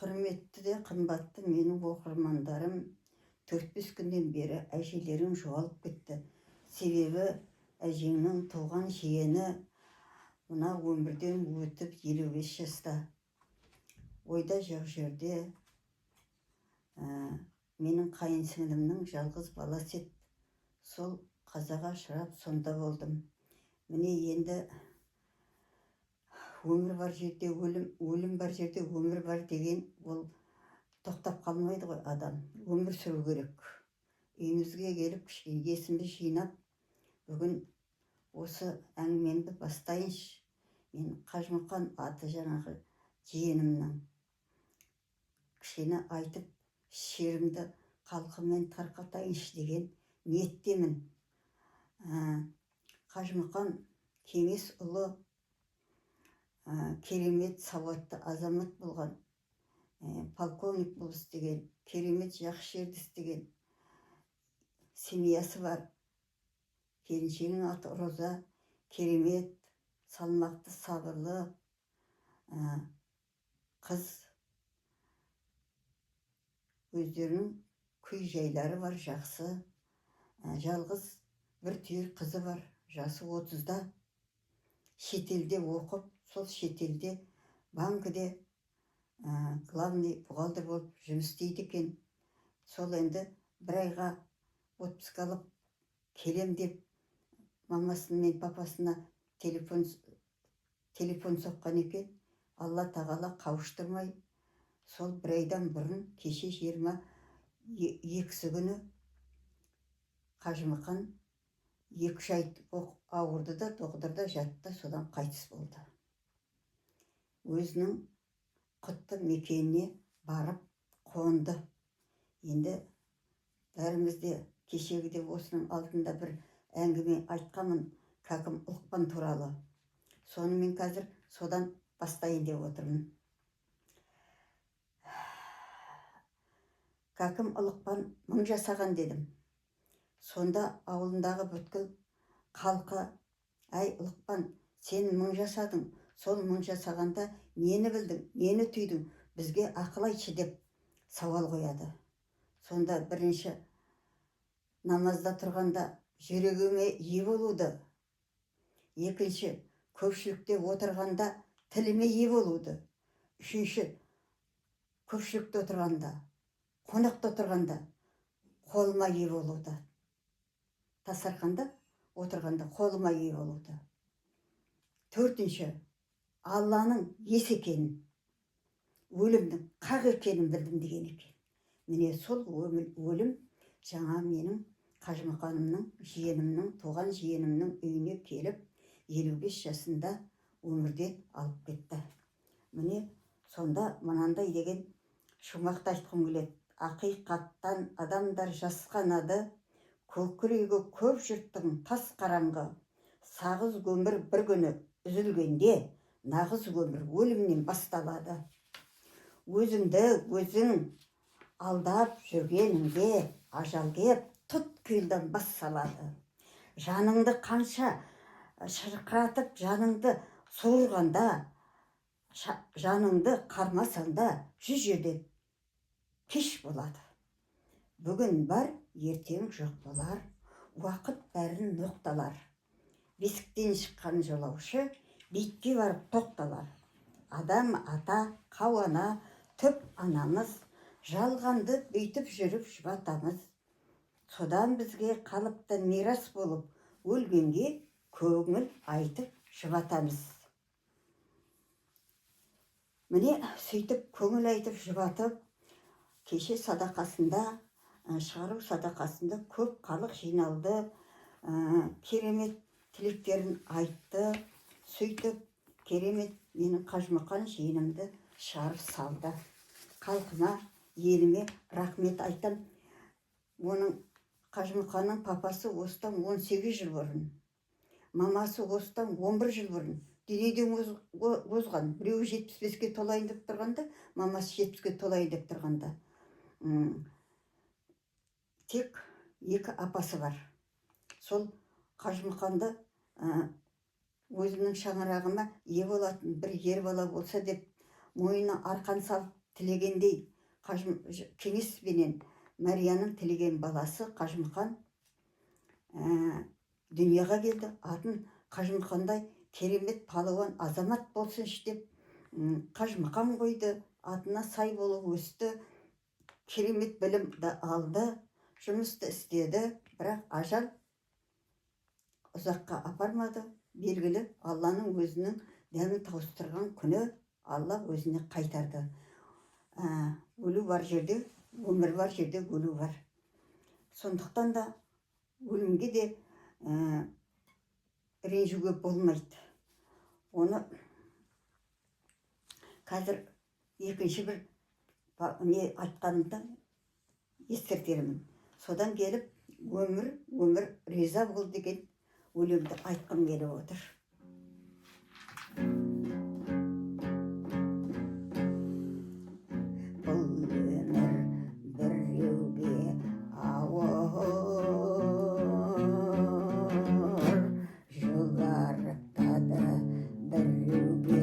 Құрметті де қымбатты менің оқырмандарым, 4-5 күннен бері әжелерің жоғалып кетті. Себебі әжеңнің туған жиені мына өмірден өтіп 55 жаста. Ойда жоқ жерде менің қайынсіңлімнің жалғыз баласы еді. Сол қазаға ұшырап сонда болдым. Міне енді өмір бар жерде өлім, өлім бар жерде өмір бар деген ол тоқтап қалмайды ғой адам. Өмір сүру керек. Үйімізге келіп кішкене есімді жинап, бүгін осы әңгімемді бастайыншы. Мен Қажымұқан аты жаңағы жиенімнің кішкене айтып, шерімді халқымен тарқатайыншы деген ниеттемін. Қажымұқан кеңес ұлы, керемет сауатты азамат болған, полковник болып істеген, керемет жақсы жерде істеген, семьясы бар. Келіншегінің аты Роза, керемет, салмақты, сабырлы қыз. Өздерінің күй жайлары бар, жақсы. Жалғыз бір түйір қызы бар, жасы 30-да. Шетелде оқып, сол шетелде банкіде главный бухгалтер болып жұмыс істейді екен. Сол енді бір айға отпуск алып келем деп мамасына мен папасына телефон соққан екен. Алла тағала қауыштырмай, сол бір айдан бұрын кеше 22-сі күні Қажымұқан 2 ай ауырды да, доғдырда жатты, содан қайтыс болды. Өзінің құтты мекеніне барып қонды. Енді бәрімізде кешегіде осының алдында бір әңгіме айтқанмын, Кәкім Ұлықпан туралы. Соны мен қазір содан бастайын деп отырмын. Кәкім Ұлықпан 1000 жасаған дедім. Сонда ауылындағы бүткіл халқы, әй Ұлықпан, сен 1000 жасадың, сол 1000 жасағанда нені білдің, нені түйдің, бізге ақыл айтшы деп сауал қояды. Сонда бірінші намазда тұрғанда жүрегіме ие болуды, екінші көпшілікте отырғанда тіліме ие болуды, үшінші көпшілікте отырғанда, қонақта отырғанда қолыма ие болуды, тасарқанда отырғанда қолыма ие болуды, төртінші Алланың ес екенін, өлімнің қақ екенін білдім деген екен. Міне сол өлім жаңа менің Қажымұқанымның, жиенімнің, туған жиенімнің үйіне келіп 55 жасында өмірден алып кетті. Міне сонда мынандай деген шумақты айтқым келеді. Ақиқаттан адамдар жасқанады, көкірегі көп жұрттың тас қараңғы, сағыз өмір бір күні үзілгенде, нағыз өмір өлімнен басталады. Өзіңді өзің алдап жүргеніңде ажал кеп тұт-күйілден бас салады. Жаныңды қанша шырқыратып, жаныңды суырғанда, жаныңды қармасаңда 100 жерде кеш болады. Бүгін бар, ертең жоқ болар, уақыт бәрін ноқталар. Бесіктен шыққан жолаушы бетке барып тоқталар. Адам ата, қауана, түп анамыз, жалғанды бүйтіп жүріп жұбатамыз. Содан бізге қалыпты мирас болып, өлгенге көңіл айтып жұбатамыз. Міне сөйтіп көңіл айтып жұбатып, кеше садақасында, шығару садақасында көп халық жиналды, керемет тілектерін айтты. Сөйтіп керемет менің Қажымұқан жиенімді шығарып салды. Халқыма, еліме рахмет айтам. Оның Қажымұқанның папасы осыдан 18 жыл бұрын, мамасы осыдан 11 жыл бұрын дүниеден озған. Біреуі 75-ке толайын деп тұрғанда, мамасы 70-ке толайын деп тұрғанда. Тек 2 апасы бар. Сол Қажымұқанды өзімнің шаңырағыма ие болатын бір ер бала болса деп, мойнына арқан салып тілегендей кеңес менен Марияның тілеген баласы Қажымұқан дүнияға келді. Атын Қажымұқандай керемет палуан азамат болсын деп Қажымұқан қойды. Атына сай болып өсті. Керемет білім алды, жұмысты істеді, бірақ ажал ұзаққа апармады. Белгілі, Алланың өзінің дәмін тауыстырған күні Алла өзіне қайтарды. Өлу бар жерде, өмір бар жерде өлу бар. Сондықтан да өлімге де ренжуге болмайды. Оны қазір екінші бір не айтқанымда ескертермін. Содан келіп, өмір риза бол деген өлеңді айтқым келіп отыр. Бұл өмір біреуге ауыр жұғарықтады, біреуге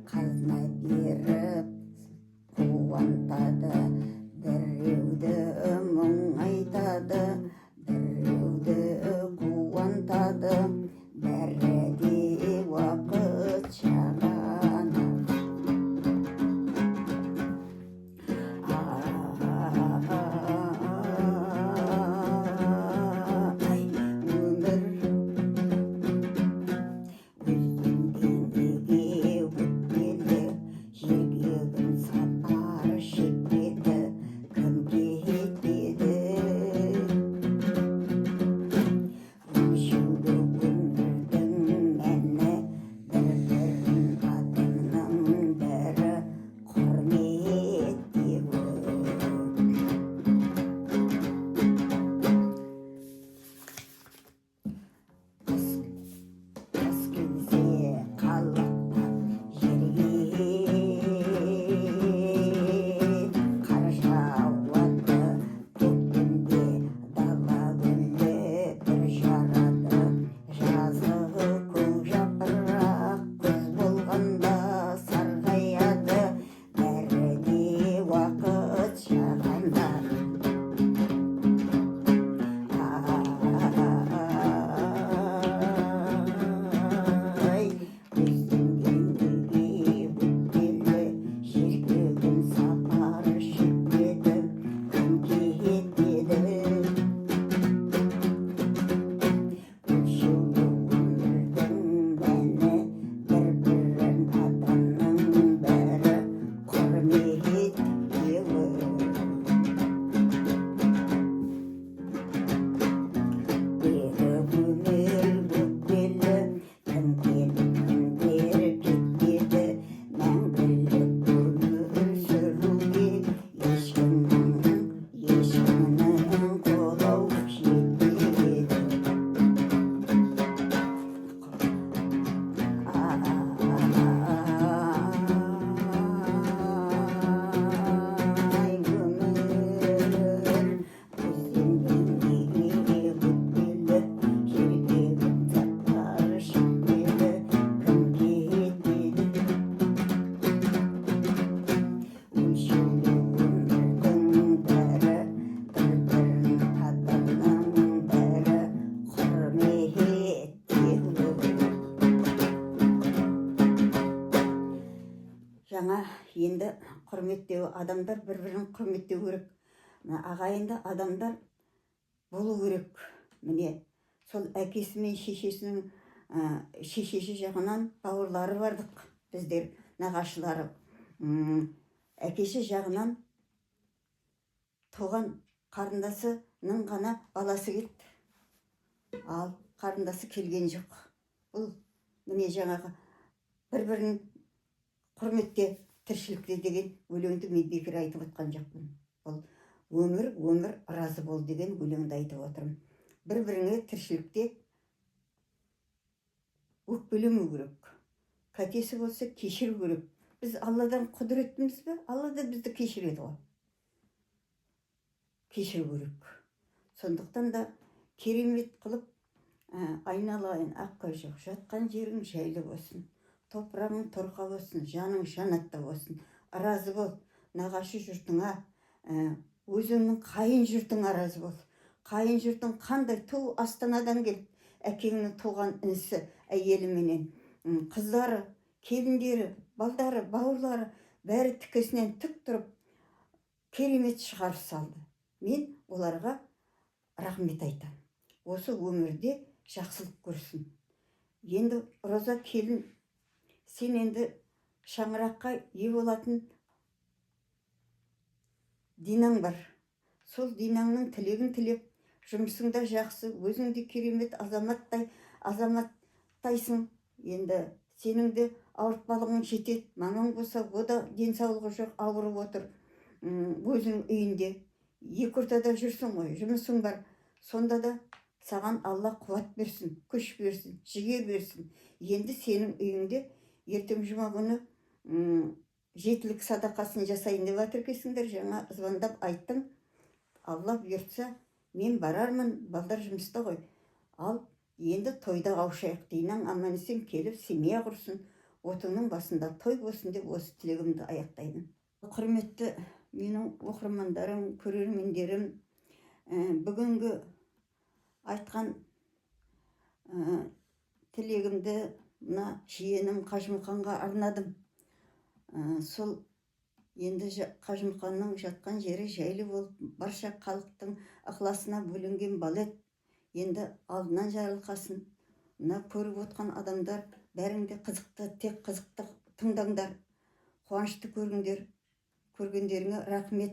қазына беріп қуантады, біреуді мұңайтады, біреуді қуантады, бәрі де уақытша ғана. Жаңа енді құрметтеу адамдар бір-бірін құрметтеу керек. Ағайынды адамдар болу керек. Міне, сол әкесі мен шешесінің шешесі жағынан бауырлары бардық біздер, нағашылары. Әкесі жағынан туған қарындасының ғана баласы кетті. Ал қарындасы келген жоқ. Бұл міне жаңағы бір-бірін құрметте, тіршілікте деген өлеңді мен бекер айтып отқан жоқпын. Бұл өмір разы бол деген өлеңді айтып отырмын. Бір-біріңе тіршілікте өкпелемеу керек. Қатесі болса кешіру керек. Біз Алладан құдіреттіміз бе? Алла да бізді кешіреді ғой. Кешіру керек. Сондықтан да керемет қылып айналайын аққа жоқ, жатқан жерің жайлы болсын. Топырағың торқа болсын, жаның жанатта болсын. Разы бол. нағашы жұртыңа, өзіңнің қайын жұртыңа разы бол. Қайын жұртың қандай? Ту Астанадан келіп, әкеңнің туған інісі, әйеліменен, қыздары, келіндері, балдары, бауырлары бәрі тікесінен тік тұрып, керемет шығарып салды. Мен оларға рахмет айтам. Осы өмірде жақсылық көрсін. Енді Роза келін, сен енді шаңыраққа ие болатын Динаң бар. Сол Динаңның тілегін тілеп, жұмысыңда жақсы, өзіңде керемет азаматтайсың. Енді сенің де ауыртпалығың жетеді. Мамаң болса, о да денсаулығы жоқ, ауырып отыр. Өзің үйінде екі ортада жүрсің ғой, жұмысың бар. Сонда да саған Алла қуат берсін, күш берсін, жігер берсін. Енді сенің үйіңде ертең жұма күні жетілік садақасын жасайын деп жатыр екенсіңдер. Жаңа звондап айттың. Алла бұйыртса, мен барармын, балдар жұмыста ғой. Ал енді тойда қауышайық. Динаң аман-есен келіп, семья құрсын, отыңның басында той болсын деп осы тілегімді аяқтаймын. Құрметті менің оқырмандарым, көрермендерім, бүгінгі айтқан тілегімді мына жиенім Қажымұқанға арнадым. Сол енді Қажымұқанның жатқан жері жайлы болып, барша халықтың ықыласына бөленген балет енді алдынан жарылқасын. Мына көріп отқан адамдар бәріңде қызықты, тек қызықты тыңдаңдар, қуанышты көріңдер. Көргендеріңе рахмет.